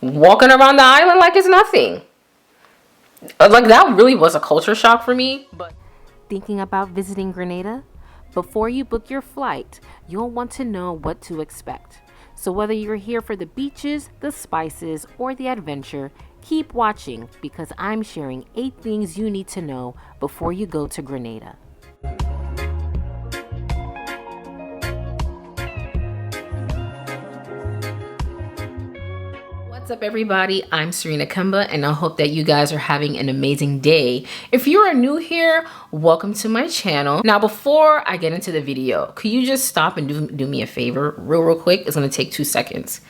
walking around the island like it's nothing. Like, that really was a culture shock for me. But thinking about visiting Grenada? Before you book your flight, you'll want to know what to expect. So whether you're here for the beaches, the spices, or the adventure, keep watching because I'm sharing 8 things you need to know before you go to Grenada. what's up, everybody? I'm Serena Kemba, and I hope that you guys are having an amazing day. If you are new here, welcome to my channel. Now, before I get into the video, could you just stop and do me a favor real quick? It's gonna take 2 seconds.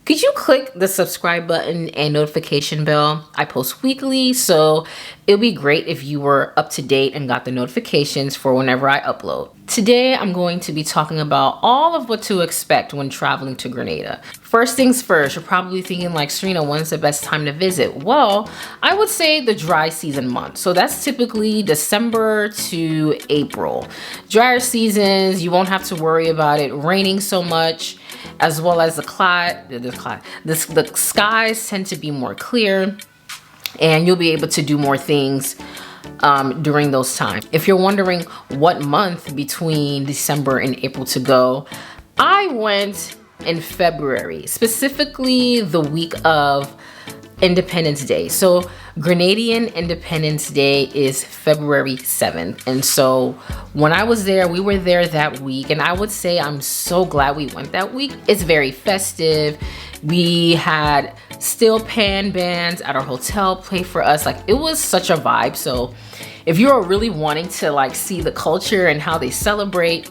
Could you click the subscribe button and notification bell? I post weekly, so it'll be great if you were up to date and got the notifications for whenever I upload. Today, I'm going to be talking about all of what to expect when traveling to Grenada. First things first, you're probably thinking like, Serena, when's the best time to visit? Well, I would say the dry season month. So that's typically December to April. Drier seasons, you won't have to worry about it raining so much, as well as the skies tend to be more clear, and you'll be able to do more things during those times. If you're wondering what month between December and April to go, I went in February, specifically the week of Independence Day. So Grenadian Independence Day is February 7th. And so when I was there, we were there that week. And I would say I'm so glad we went that week. It's very festive. We had steel pan bands at our hotel play for us. Like, it was such a vibe. So if you're really wanting to like see the culture and how they celebrate,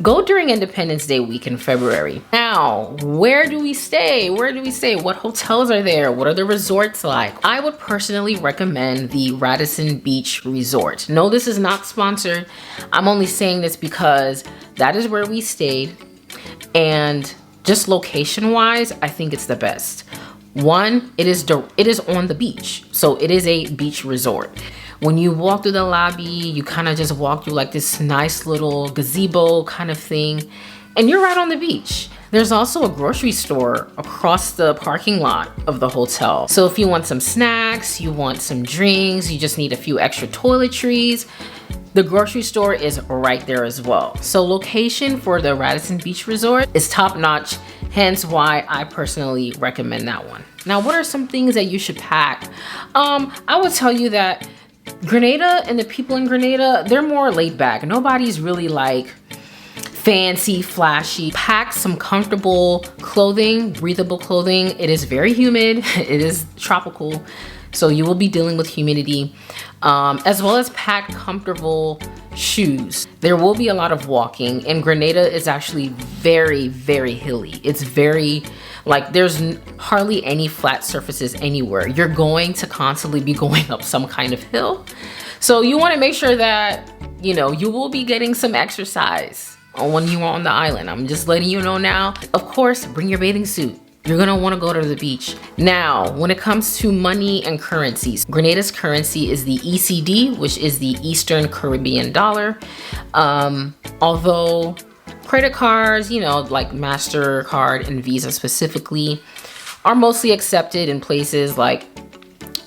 go during Independence Day week in February. Now, where do we stay? Where do we stay? What hotels are there? What are the resorts like? I would personally recommend the Radisson Beach Resort. No, this is not sponsored. I'm only saying this because that is where we stayed. And just location-wise, I think it's the best. One, it is on the beach. So it is a beach resort. When you walk through the lobby, you kind of just walk through like this nice little gazebo kind of thing, and you're right on the beach. There's also a grocery store across the parking lot of the hotel. So if you want some snacks, you want some drinks, you just need a few extra toiletries, the grocery store is right there as well. So location for the Radisson Beach Resort is top notch, hence why I personally recommend that one. Now, what are some things that you should pack? I would tell you that Grenada and the people in Grenada, they're more laid back. Nobody's really like fancy, flashy. Pack some comfortable clothing, breathable clothing. It is very humid. It is tropical, so you will be dealing with humidity, as well as pack comfortable shoes. There will be a lot of walking, and Grenada is actually very, very hilly. It's very, like, there's hardly any flat surfaces anywhere. You're going to constantly be going up some kind of hill. So you want to make sure that, you know, you will be getting some exercise when you are on the island. I'm just letting you know now. Of course, bring your bathing suit. You're gonna want to go to the beach. Now, when it comes to money and currencies, Grenada's currency is the ECD, which is the Eastern Caribbean dollar. Although credit cards, you know, like MasterCard and Visa specifically, are mostly accepted in places like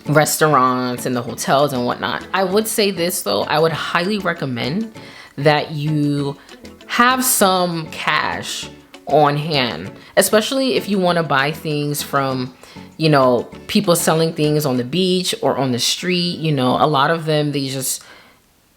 restaurants and the hotels and whatnot. I would say this though, I would highly recommend that you have some cash on hand, especially if you want to buy things from, you know, people selling things on the beach or on the street. You know, a lot of them,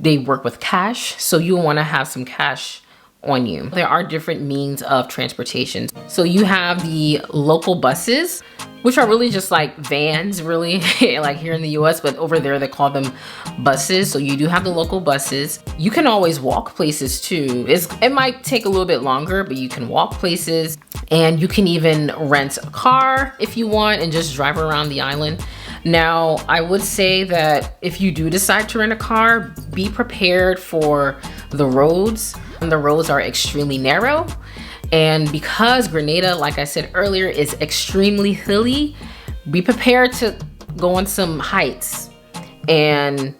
they work with cash, so you want to have some cash on you. There are different means of transportation. So you have the local buses, which are really just like vans, really, like here in the US, but over there they call them buses. So you do have the local buses. You can always walk places too. It might take a little bit longer, but you can walk places, and you can even rent a car if you want and just drive around the island. Now, I would say that if you do decide to rent a car, be prepared for the roads. The roads are extremely narrow. And because Grenada, like I said earlier, is extremely hilly, be prepared to go on some heights. And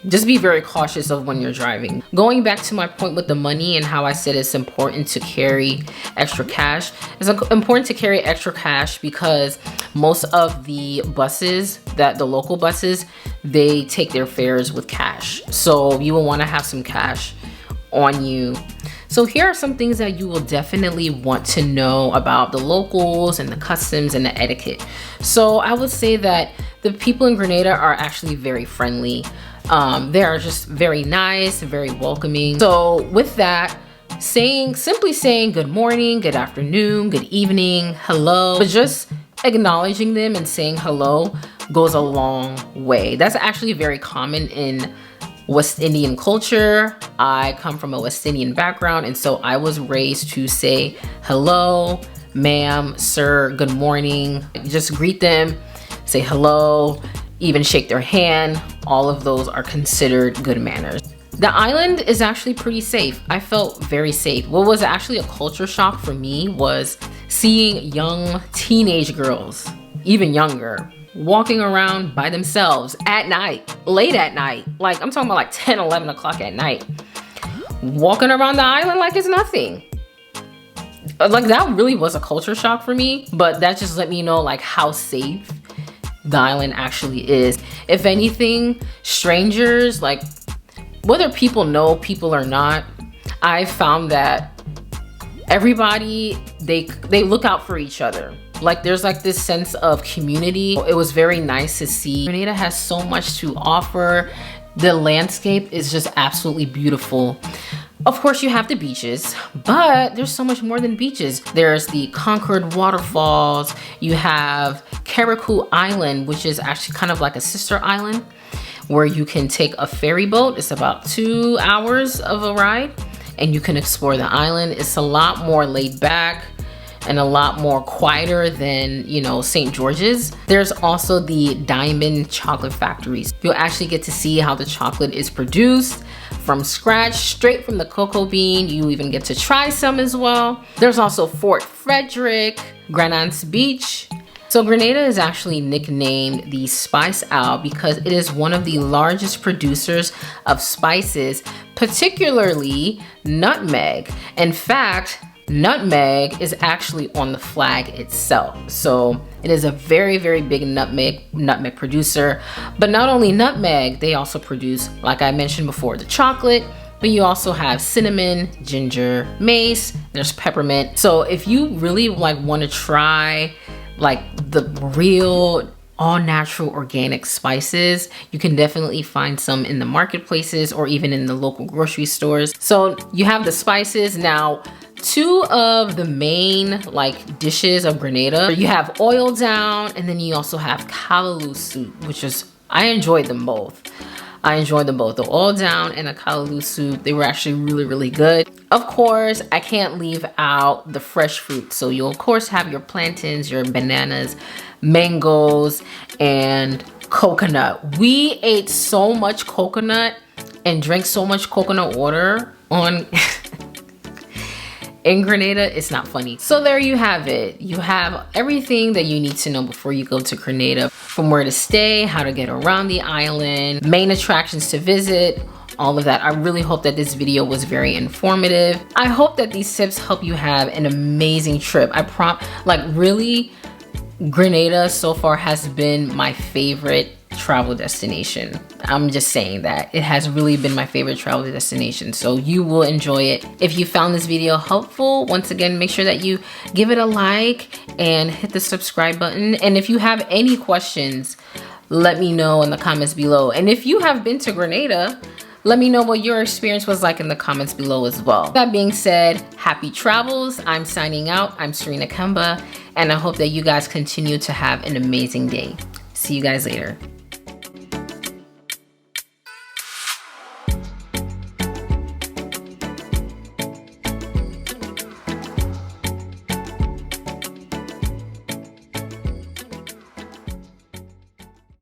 just be very cautious of when you're driving. Going back to my point with the money and how I said it's important to carry extra cash. It's important to carry extra cash because most of the buses, the local buses, they take their fares with cash. So you will want to have some cash on you. So here are some things that you will definitely want to know about the locals and the customs and the etiquette. So I would say that the people in Grenada are actually very friendly. They are just very nice, very welcoming. So with that, simply saying good morning, good afternoon, good evening, hello, but just acknowledging them and saying hello goes a long way. That's actually very common in West Indian culture. I come from a West Indian background, and so I was raised to say hello, ma'am, sir, good morning. Just greet them, say hello, even shake their hand. All of those are considered good manners. The island is actually pretty safe. I felt very safe. What was actually a culture shock for me was seeing young teenage girls, even younger, walking around by themselves at night, late at night. Like I'm talking about like 10, 11 o'clock at night, walking around the island like it's nothing. Like that really was a culture shock for me, but that just let me know like how safe the island actually is. If anything, strangers, like whether people know people or not, I found that everybody, they look out for each other. Like there's like this sense of community. It was very nice to see. Grenada has so much to offer. The landscape is just absolutely beautiful. Of course you have the beaches, but there's so much more than beaches. There's the Concord waterfalls. You have Carriacou Island, which is actually kind of like a sister island where you can take a ferry boat. It's about 2 hours of a ride and you can explore the island. It's a lot more laid back and a lot more quieter than, you know, St. George's. There's also the diamond chocolate factories. You'll actually get to see how the chocolate is produced from scratch, straight from the cocoa bean. You even get to try some as well. There's also Fort Frederick, Grenada's Beach. So Grenada is actually nicknamed the Spice Isle because it is one of the largest producers of spices, particularly nutmeg. In fact, nutmeg is actually on the flag itself. So it is a very, very big nutmeg producer. But not only nutmeg, they also produce, like I mentioned before, the chocolate, but you also have cinnamon, ginger, mace, there's peppermint. So if you really like want to try like the real all natural organic spices, you can definitely find some in the marketplaces or even in the local grocery stores. So you have the spices. Now, two of the main like dishes of Grenada, you have oil down and then you also have callaloo soup, which is, I enjoyed them both. I enjoyed them both, the oil down and the callaloo soup. They were actually really, really good. Of course, I can't leave out the fresh fruit. So you'll of course have your plantains, your bananas, mangoes, and coconut. We ate so much coconut and drank so much coconut water on in Grenada, it's not funny. So there you have it. You have everything that you need to know before you go to Grenada, from where to stay, how to get around the island, main attractions to visit, all of that. I really hope that this video was very informative. I hope that these tips help you have an amazing trip. Really, Grenada so far has been my favorite travel destination. I'm just saying that. It has really been my favorite travel destination, so you will enjoy it. If you found this video helpful, once again, make sure that you give it a like and hit the subscribe button. And if you have any questions, let me know in the comments below. And if you have been to Grenada, let me know what your experience was like in the comments below as well. That being said, happy travels. I'm signing out. I'm Serena Kemba, and I hope that you guys continue to have an amazing day. See you guys later.